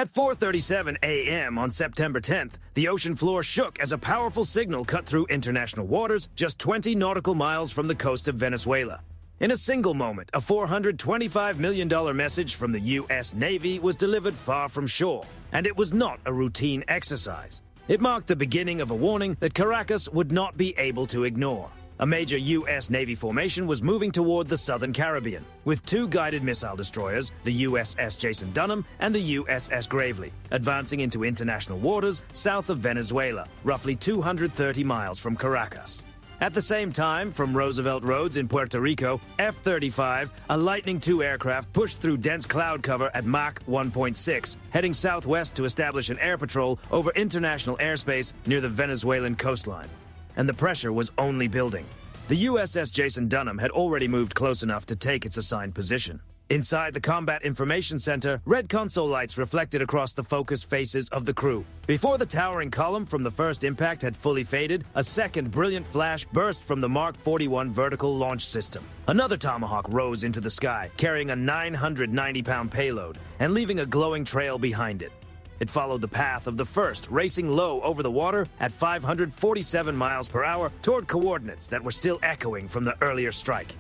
At 4:37 a.m. on September 10th, the ocean floor shook as a powerful signal cut through international waters just 20 nautical miles from the coast of Venezuela. In a single moment, a $425 million message from the U.S. Navy was delivered far from shore, and it was not a routine exercise. It marked the beginning of a warning that Caracas would not be able to ignore. A major U.S. Navy formation was moving toward the southern Caribbean, with two guided missile destroyers, the USS Jason Dunham and the USS Gravely, advancing into international waters south of Venezuela, roughly 230 miles from Caracas. At the same time, from Roosevelt Roads in Puerto Rico, F-35, a Lightning II aircraft pushed through dense cloud cover at Mach 1.6, heading southwest to establish an air patrol over international airspace near the Venezuelan coastline. And the pressure was only building. The USS Jason Dunham had already moved close enough to take its assigned position. Inside the Combat Information Center, red console lights reflected across the focused faces of the crew. Before the towering column from the first impact had fully faded, a second brilliant flash burst from the Mark 41 vertical launch system. Another Tomahawk rose into the sky, carrying a 990-pound payload and leaving a glowing trail behind it. It followed the path of the first, racing low over the water at 547 miles per hour toward coordinates that were still echoing from the earlier strike.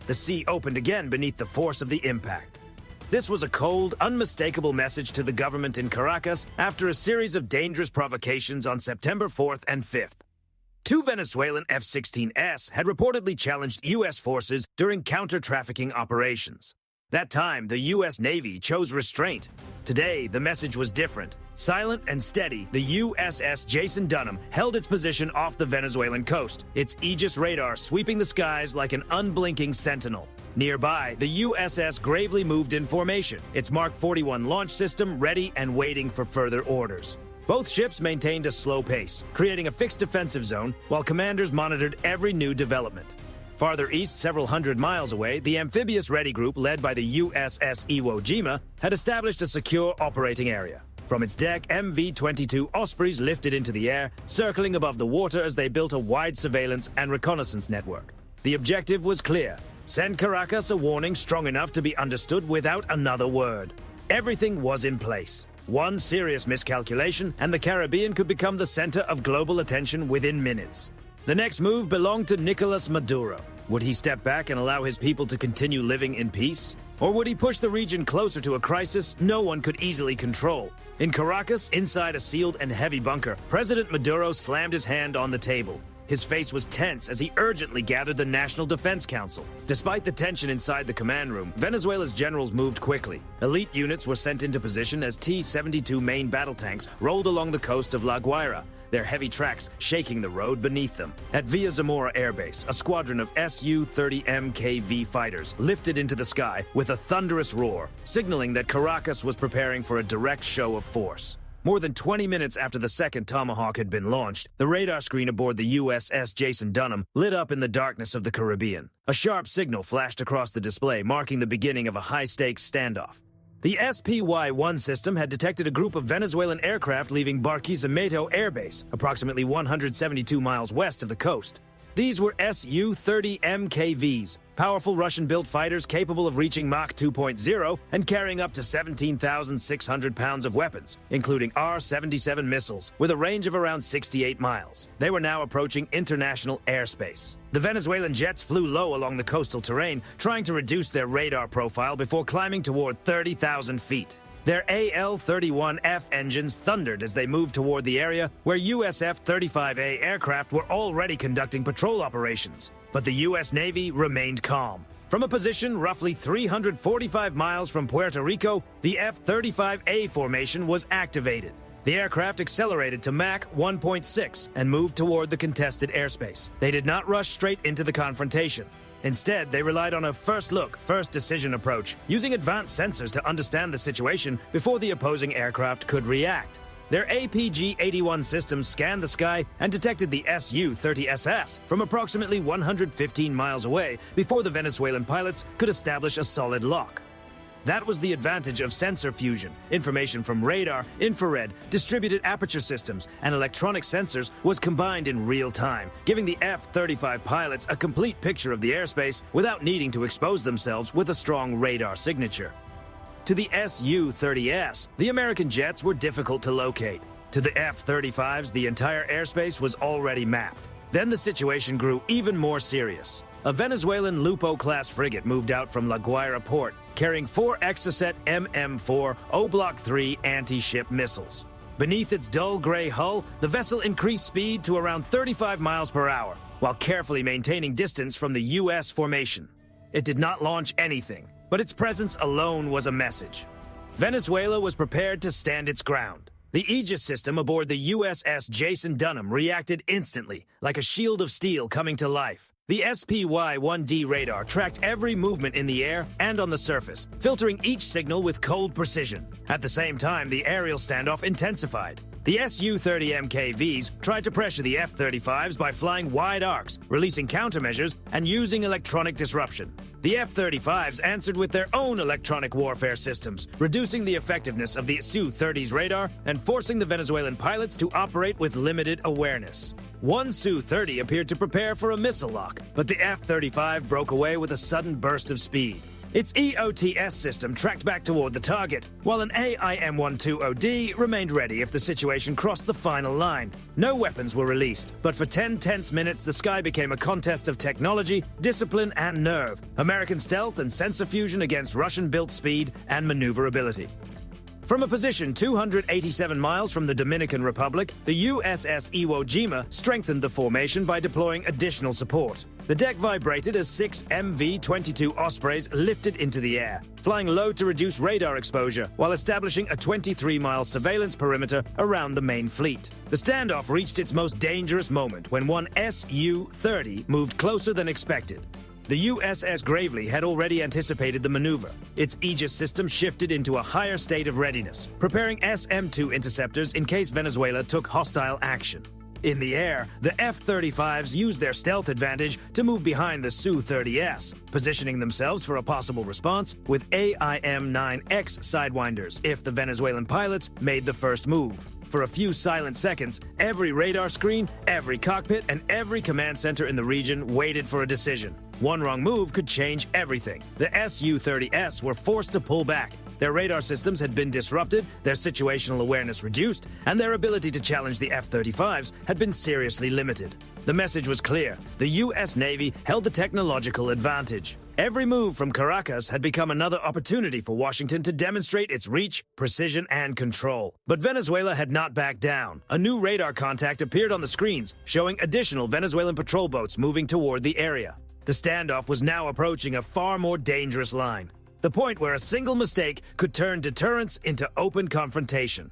The sea opened again beneath the force of the impact. This was a cold, unmistakable message to the government in Caracas after a series of dangerous provocations on September 4th and 5th. Two Venezuelan F-16S had reportedly challenged U.S. forces during counter-trafficking operations. That time, the U.S. Navy chose restraint. Today, the message was different. Silent and steady, the USS Jason Dunham held its position off the Venezuelan coast, its Aegis radar sweeping the skies like an unblinking sentinel. Nearby, the USS Gravely moved in formation, its Mark 41 launch system ready and waiting for further orders. Both ships maintained a slow pace, creating a fixed defensive zone while commanders monitored every new development. Farther east, several hundred miles away, the amphibious ready group led by the USS Iwo Jima had established a secure operating area. From its deck, MV-22 Ospreys lifted into the air, circling above the water as they built a wide surveillance and reconnaissance network. The objective was clear: send Caracas a warning strong enough to be understood without another word. Everything was in place. One serious miscalculation, and the Caribbean could become the center of global attention within minutes. The next move belonged to Nicolas Maduro. Would he step back and allow his people to continue living in peace? Or would he push the region closer to a crisis no one could easily control? In Caracas, inside a sealed and heavy bunker, President Maduro slammed his hand on the table. His face was tense as he urgently gathered the National Defense Council. Despite the tension inside the command room, Venezuela's generals moved quickly. Elite units were sent into position as T-72 main battle tanks rolled along the coast of La Guaira, their heavy tracks shaking the road beneath them. At Villa Zamora Air Base, a squadron of Su-30 MKV fighters lifted into the sky with a thunderous roar, signaling that Caracas was preparing for a direct show of force. More than 20 minutes after the second Tomahawk had been launched, the radar screen aboard the USS Jason Dunham lit up in the darkness of the Caribbean. A sharp signal flashed across the display, marking the beginning of a high-stakes standoff. The SPY-1 system had detected a group of Venezuelan aircraft leaving Barquisimeto Air Base, approximately 172 miles west of the coast. These were Su-30 MKVs, powerful Russian-built fighters capable of reaching Mach 2.0 and carrying up to 17,600 pounds of weapons, including R-77 missiles, with a range of around 68 miles. They were now approaching international airspace. The Venezuelan jets flew low along the coastal terrain, trying to reduce their radar profile before climbing toward 30,000 feet. Their AL-31F engines thundered as they moved toward the area where USF-35A aircraft were already conducting patrol operations. But the U.S. Navy remained calm. From a position roughly 345 miles from Puerto Rico, the F-35A formation was activated. The aircraft accelerated to Mach 1.6 and moved toward the contested airspace. They did not rush straight into the confrontation. Instead, they relied on a first-look, first-decision approach, using advanced sensors to understand the situation before the opposing aircraft could react. Their APG-81 systems scanned the sky and detected the Su-30SS from approximately 115 miles away before the Venezuelan pilots could establish a solid lock. That was the advantage of sensor fusion. Information from radar, infrared, distributed aperture systems, and electronic sensors was combined in real time, giving the F-35 pilots a complete picture of the airspace without needing to expose themselves with a strong radar signature. To the Su-30S, the American jets were difficult to locate. To the F-35s, the entire airspace was already mapped. Then the situation grew even more serious. A Venezuelan Lupo-class frigate moved out from La Guaira port, carrying 4 Exocet MM-4 O-Block 3 anti-ship missiles. Beneath its dull gray hull, the vessel increased speed to around 35 miles per hour, while carefully maintaining distance from the U.S. formation. It did not launch anything, but its presence alone was a message. Venezuela was prepared to stand its ground. The Aegis system aboard the USS Jason Dunham reacted instantly, like a shield of steel coming to life. The SPY-1D radar tracked every movement in the air and on the surface, filtering each signal with cold precision. At the same time, the aerial standoff intensified. The Su-30MKVs tried to pressure the F-35s by flying wide arcs, releasing countermeasures, and using electronic disruption. The F-35s answered with their own electronic warfare systems, reducing the effectiveness of the Su-30's radar and forcing the Venezuelan pilots to operate with limited awareness. One Su-30 appeared to prepare for a missile lock, but the F-35 broke away with a sudden burst of speed. Its EOTS system tracked back toward the target, while an AIM-120D remained ready if the situation crossed the final line. No weapons were released, but for 10 tense minutes the sky became a contest of technology, discipline, and nerve, American stealth and sensor fusion against Russian-built speed and maneuverability. From a position 287 miles from the Dominican Republic, the USS Iwo Jima strengthened the formation by deploying additional support. The deck vibrated as 6 MV-22 Ospreys lifted into the air, flying low to reduce radar exposure while establishing a 23-mile surveillance perimeter around the main fleet. The standoff reached its most dangerous moment when one Su-30 moved closer than expected. The USS Gravely had already anticipated the maneuver. Its Aegis system shifted into a higher state of readiness, preparing SM-2 interceptors in case Venezuela took hostile action. In the air, the F-35s used their stealth advantage to move behind the Su-30S, positioning themselves for a possible response with AIM-9X sidewinders if the Venezuelan pilots made the first move. For a few silent seconds, every radar screen, every cockpit, and every command center in the region waited for a decision. One wrong move could change everything. The Su-30S were forced to pull back. Their radar systems had been disrupted, their situational awareness reduced, and their ability to challenge the F-35s had been seriously limited. The message was clear. The U.S. Navy held the technological advantage. Every move from Caracas had become another opportunity for Washington to demonstrate its reach, precision, and control. But Venezuela had not backed down. A new radar contact appeared on the screens, showing additional Venezuelan patrol boats moving toward the area. The standoff was now approaching a far more dangerous line, the point where a single mistake could turn deterrence into open confrontation.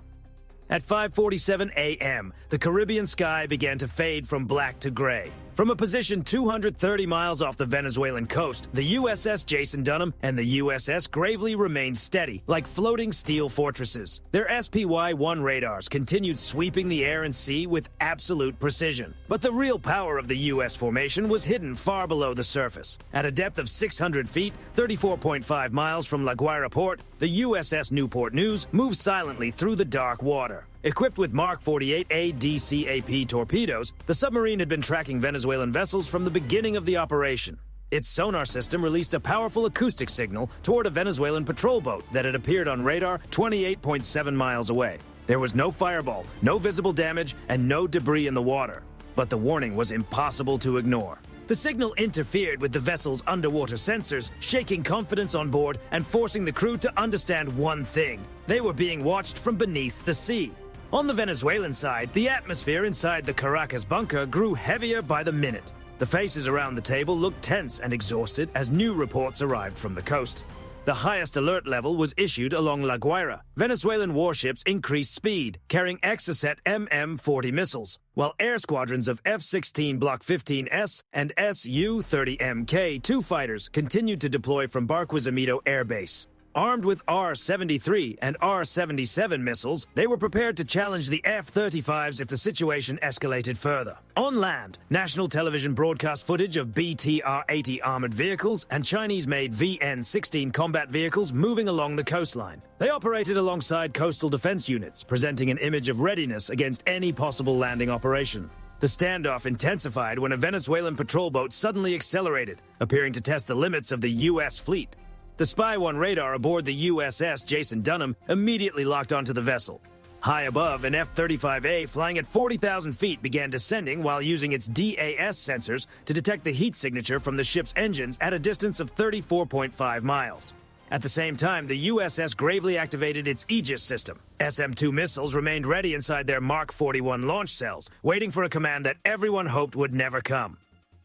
At 5:47 a.m., the Caribbean sky began to fade from black to gray. From a position 230 miles off the Venezuelan coast, the USS Jason Dunham and the USS Gravely remained steady, like floating steel fortresses. Their SPY-1 radars continued sweeping the air and sea with absolute precision. But the real power of the U.S. formation was hidden far below the surface. At a depth of 600 feet, 34.5 miles from La Guaira port, the USS Newport News moved silently through the dark water. Equipped with Mark 48A DCAP torpedoes, the submarine had been tracking Venezuelan vessels from the beginning of the operation. Its sonar system released a powerful acoustic signal toward a Venezuelan patrol boat that had appeared on radar 28.7 miles away. There was no fireball, no visible damage, and no debris in the water. But the warning was impossible to ignore. The signal interfered with the vessel's underwater sensors, shaking confidence on board and forcing the crew to understand one thing: they were being watched from beneath the sea. On the Venezuelan side, the atmosphere inside the Caracas bunker grew heavier by the minute. The faces around the table looked tense and exhausted as new reports arrived from the coast. The highest alert level was issued along La Guaira. Venezuelan warships increased speed, carrying Exocet MM-40 missiles, while air squadrons of F-16 Block 15S and Su-30MK-2 fighters continued to deploy from Barquisimeto Air Base. Armed with R-73 and R-77 missiles, they were prepared to challenge the F-35s if the situation escalated further. On land, national television broadcast footage of BTR-80 armored vehicles and Chinese-made VN-16 combat vehicles moving along the coastline. They operated alongside coastal defense units, presenting an image of readiness against any possible landing operation. The standoff intensified when a Venezuelan patrol boat suddenly accelerated, appearing to test the limits of the U.S. fleet. The Spy 1 radar aboard the USS Jason Dunham immediately locked onto the vessel. High above, an F-35A flying at 40,000 feet began descending while using its DAS sensors to detect the heat signature from the ship's engines at a distance of 34.5 miles. At the same time, the USS gravely activated its Aegis system. SM-2 missiles remained ready inside their Mark 41 launch cells, waiting for a command that everyone hoped would never come.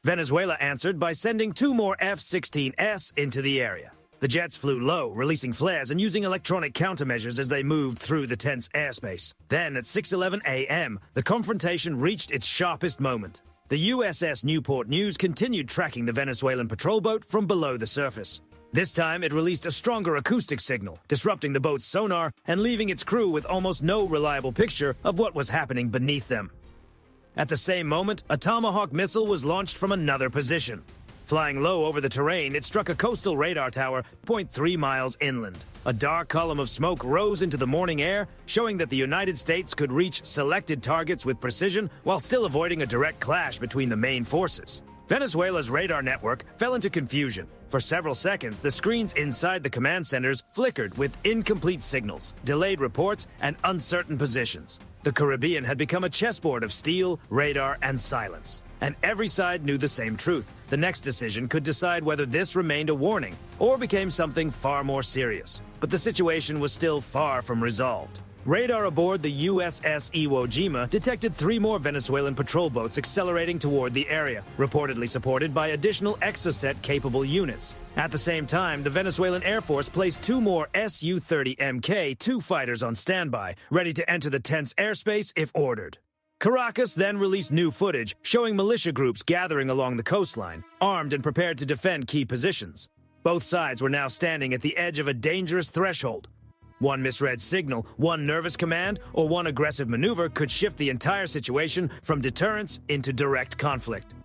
Venezuela answered by sending 2 more F-16S into the area. The jets flew low, releasing flares and using electronic countermeasures as they moved through the tense airspace. Then, at 6:11 a.m., the confrontation reached its sharpest moment. The USS Newport News continued tracking the Venezuelan patrol boat from below the surface. This time, it released a stronger acoustic signal, disrupting the boat's sonar and leaving its crew with almost no reliable picture of what was happening beneath them. At the same moment, a Tomahawk missile was launched from another position. Flying low over the terrain, it struck a coastal radar tower 0.3 miles inland. A dark column of smoke rose into the morning air, showing that the United States could reach selected targets with precision while still avoiding a direct clash between the main forces. Venezuela's radar network fell into confusion. For several seconds, the screens inside the command centers flickered with incomplete signals, delayed reports, and uncertain positions. The Caribbean had become a chessboard of steel, radar, and silence. And every side knew the same truth. The next decision could decide whether this remained a warning or became something far more serious. But the situation was still far from resolved. Radar aboard the USS Iwo Jima detected 3 more Venezuelan patrol boats accelerating toward the area, reportedly supported by additional Exocet-capable units. At the same time, the Venezuelan Air Force placed 2 more Su-30 Mk-2 fighters on standby, ready to enter the tense airspace if ordered. Caracas then released new footage showing militia groups gathering along the coastline, armed and prepared to defend key positions. Both sides were now standing at the edge of a dangerous threshold. One misread signal, one nervous command, or one aggressive maneuver could shift the entire situation from deterrence into direct conflict.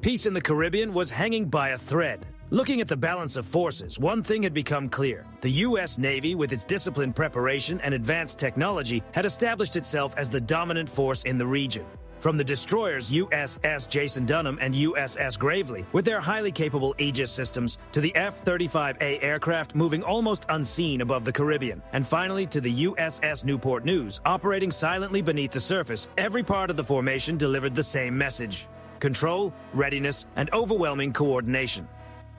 Peace in the Caribbean was hanging by a thread. Looking at the balance of forces, one thing had become clear. The U.S. Navy, with its disciplined preparation and advanced technology, had established itself as the dominant force in the region. From the destroyers USS Jason Dunham and USS Gravely, with their highly capable Aegis systems, to the F-35A aircraft moving almost unseen above the Caribbean, and finally to the USS Newport News, operating silently beneath the surface, every part of the formation delivered the same message: control, readiness, and overwhelming coordination.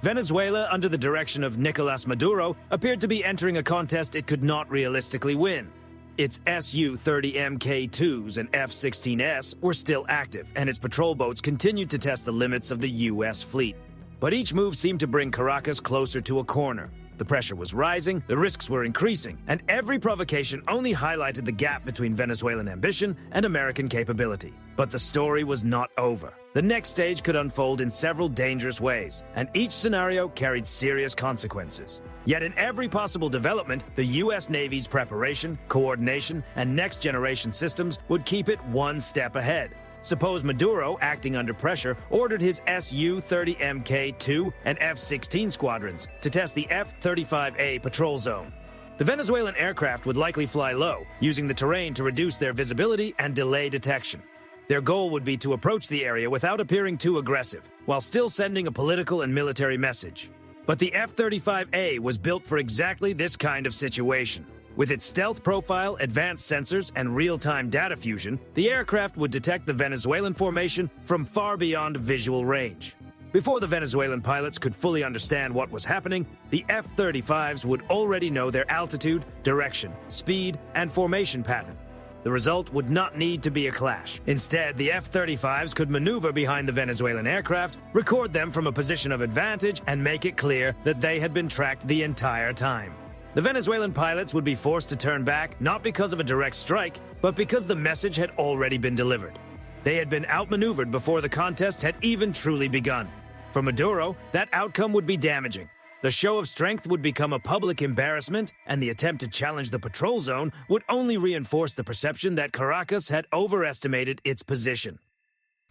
Venezuela, under the direction of Nicolas Maduro, appeared to be entering a contest it could not realistically win. Its Su-30 Mk-2s and F-16S were still active, and its patrol boats continued to test the limits of the U.S. fleet. But each move seemed to bring Caracas closer to a corner. The pressure was rising, the risks were increasing, and every provocation only highlighted the gap between Venezuelan ambition and American capability. But the story was not over. The next stage could unfold in several dangerous ways, and each scenario carried serious consequences. Yet in every possible development, the U.S. Navy's preparation, coordination, and next-generation systems would keep it one step ahead. Suppose Maduro, acting under pressure, ordered his Su-30 Mk-2 and F-16 squadrons to test the F-35A patrol zone. The Venezuelan aircraft would likely fly low, using the terrain to reduce their visibility and delay detection. Their goal would be to approach the area without appearing too aggressive, while still sending a political and military message. But the F-35A was built for exactly this kind of situation. With its stealth profile, advanced sensors, and real-time data fusion, the aircraft would detect the Venezuelan formation from far beyond visual range. Before the Venezuelan pilots could fully understand what was happening, the F-35s would already know their altitude, direction, speed, and formation pattern. The result would not need to be a clash. Instead, the F-35s could maneuver behind the Venezuelan aircraft, record them from a position of advantage, and make it clear that they had been tracked the entire time. The Venezuelan pilots would be forced to turn back not because of a direct strike, but because the message had already been delivered. They had been outmaneuvered before the contest had even truly begun. For Maduro, that outcome would be damaging. The show of strength would become a public embarrassment, and the attempt to challenge the patrol zone would only reinforce the perception that Caracas had overestimated its position.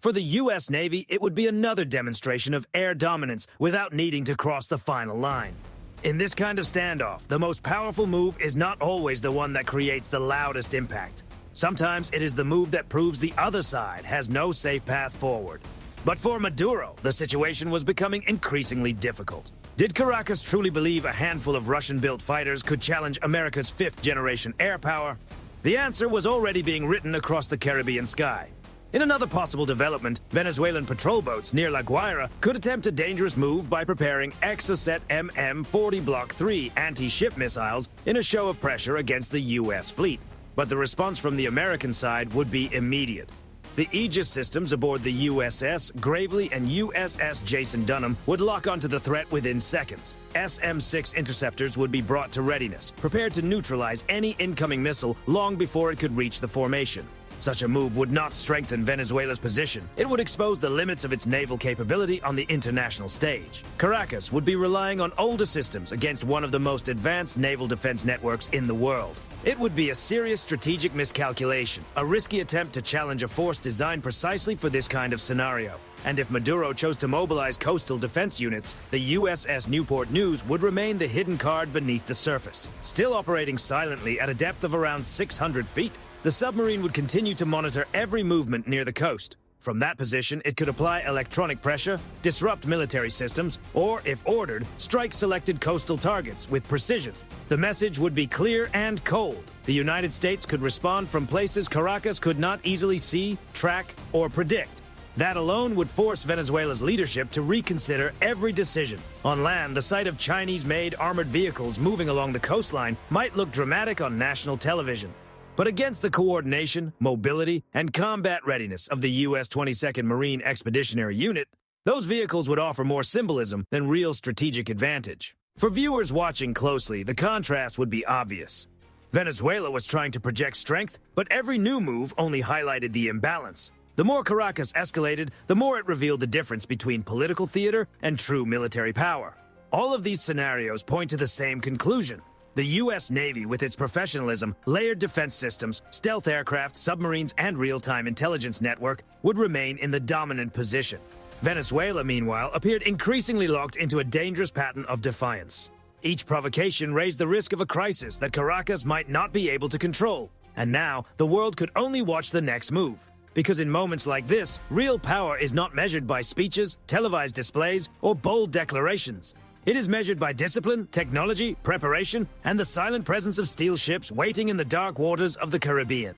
For the U.S. Navy, it would be another demonstration of air dominance without needing to cross the final line. In this kind of standoff, the most powerful move is not always the one that creates the loudest impact. Sometimes it is the move that proves the other side has no safe path forward. But for Maduro, the situation was becoming increasingly difficult. Did Caracas truly believe a handful of Russian-built fighters could challenge America's fifth-generation air power? The answer was already being written across the Caribbean sky. In another possible development, Venezuelan patrol boats near La Guaira could attempt a dangerous move by preparing Exocet MM-40 Block 3 anti-ship missiles in a show of pressure against the U.S. fleet. But the response from the American side would be immediate. The Aegis systems aboard the USS Gravely and USS Jason Dunham would lock onto the threat within seconds. SM-6 interceptors would be brought to readiness, prepared to neutralize any incoming missile long before it could reach the formation. Such a move would not strengthen Venezuela's position. It would expose the limits of its naval capability on the international stage. Caracas would be relying on older systems against one of the most advanced naval defense networks in the world. It would be a serious strategic miscalculation, a risky attempt to challenge a force designed precisely for this kind of scenario. And if Maduro chose to mobilize coastal defense units, the USS Newport News would remain the hidden card beneath the surface. Still operating silently at a depth of around 600 feet, the submarine would continue to monitor every movement near the coast. From that position, it could apply electronic pressure, disrupt military systems, or, if ordered, strike selected coastal targets with precision. The message would be clear and cold. The United States could respond from places Caracas could not easily see, track, or predict. That alone would force Venezuela's leadership to reconsider every decision. On land, the sight of Chinese-made armored vehicles moving along the coastline might look dramatic on national television. But against the coordination, mobility, and combat readiness of the U.S. 22nd Marine Expeditionary Unit, those vehicles would offer more symbolism than real strategic advantage. For viewers watching closely, the contrast would be obvious. Venezuela was trying to project strength, but every new move only highlighted the imbalance. The more Caracas escalated, the more it revealed the difference between political theater and true military power. All of these scenarios point to the same conclusion. The U.S. Navy, with its professionalism, layered defense systems, stealth aircraft, submarines, and real-time intelligence network, would remain in the dominant position. Venezuela, meanwhile, appeared increasingly locked into a dangerous pattern of defiance. Each provocation raised the risk of a crisis that Caracas might not be able to control. And now, the world could only watch the next move. Because in moments like this, real power is not measured by speeches, televised displays, or bold declarations. It is measured by discipline, technology, preparation, and the silent presence of steel ships waiting in the dark waters of the Caribbean.